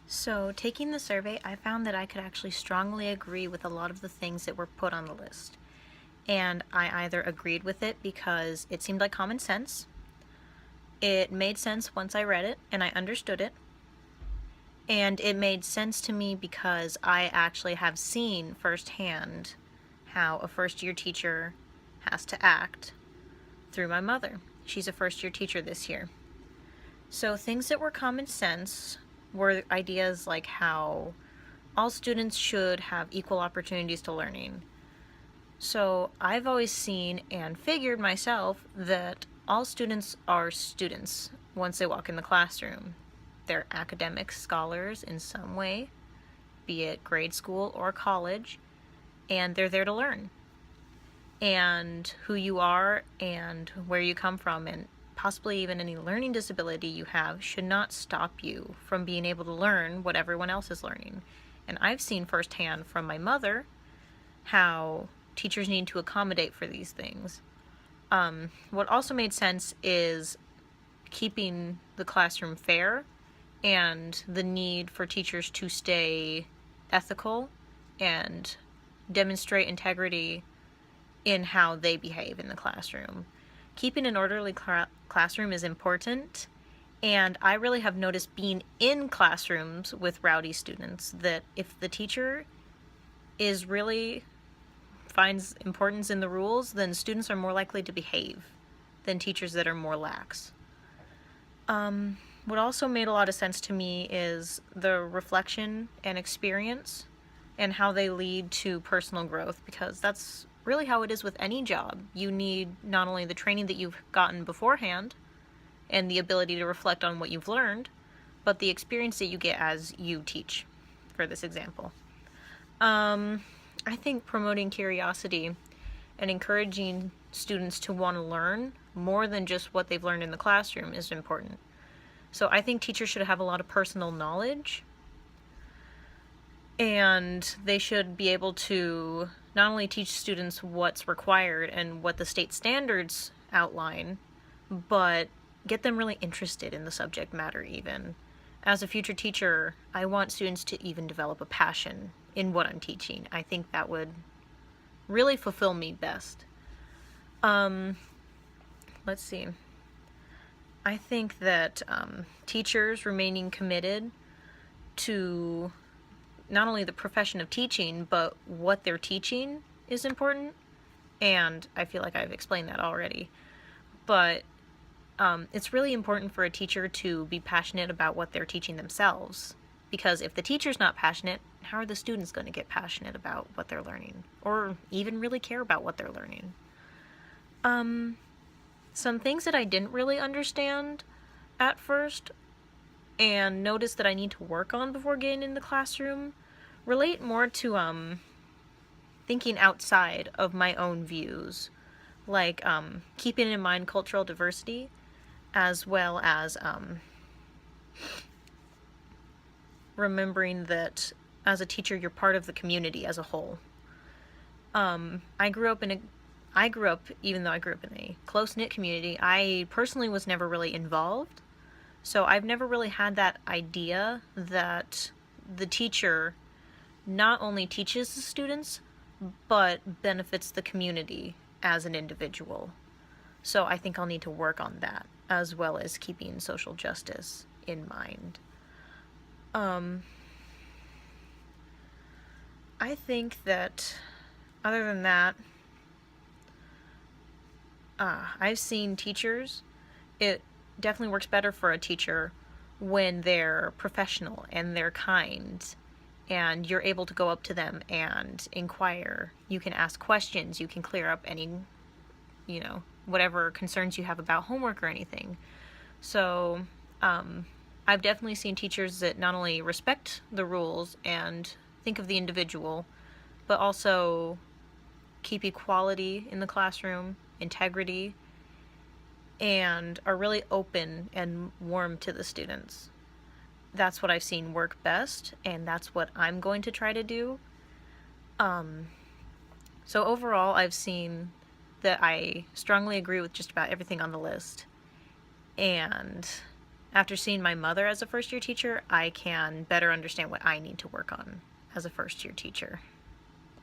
So, taking the survey, I found that I could actually strongly agree with a lot of the things that were put on the list. And I either agreed with it because it seemed like common sense, it made sense once I read it and I understood it, and it made sense to me because I actually have seen firsthand how a first year teacher has to act through my mother. She's a first year teacher this year. So, things that were common sense were ideas like how all students should have equal opportunities to learning. So I've always seen and figured myself that all students are students once they walk in the classroom. They're academic scholars in some way, be it grade school or college, and they're there to learn. And who you are and where you come from and possibly even any learning disability you have should not stop you from being able to learn what everyone else is learning. And I've seen firsthand from my mother how teachers need to accommodate for these things. What also made sense is keeping the classroom fair and the need for teachers to stay ethical and demonstrate integrity in how they behave in the classroom. Keeping an orderly classroom is important, and I really have noticed being in classrooms with rowdy students that if the teacher is really finds importance in the rules, then students are more likely to behave than teachers that are more lax. What also made a lot of sense to me is the reflection and experience and how they lead to personal growth, because that's really how it is with any job. You need not only the training that you've gotten beforehand and the ability to reflect on what you've learned, but the experience that you get as you teach, for this example. I think promoting curiosity and encouraging students to want to learn more than just what they've learned in the classroom is important. So I think teachers should have a lot of personal knowledge, and they should be able to not only teach students what's required and what the state standards outline, but get them really interested in the subject matter even. As a future teacher, I want students to even develop a passion in what I'm teaching. I think that would really fulfill me best. Let's see. I think that teachers remaining committed to not only the profession of teaching, but what they're teaching is important. And I feel like I've explained that already. But it's really important for a teacher to be passionate about what they're teaching themselves. Because if the teacher's not passionate, how are the students going to get passionate about what they're learning? Or even really care about what they're learning? Some things that I didn't really understand at first and noticed that I need to work on before getting in the classroom relate more to thinking outside of my own views, like keeping in mind cultural diversity, as well as remembering that as a teacher you're part of the community as a whole. I grew up, even though I grew up in a close-knit community, I personally was never really involved. So I've never really had that idea that the teacher not only teaches the students, but benefits the community as an individual. So I think I'll need to work on that, as well as keeping social justice in mind. I think that, other than that, I've seen teachers, it definitely works better for a teacher when they're professional and they're kind and you're able to go up to them and inquire. You can ask questions, you can clear up any, whatever concerns you have about homework or anything. So, I've definitely seen teachers that not only respect the rules and think of the individual, but also keep equality in the classroom, integrity, and are really open and warm to the students. That's what I've seen work best, and that's what I'm going to try to do. So overall, I've seen that I strongly agree with just about everything on the list. And After seeing my mother as a first year teacher, I can better understand what I need to work on as a first year teacher.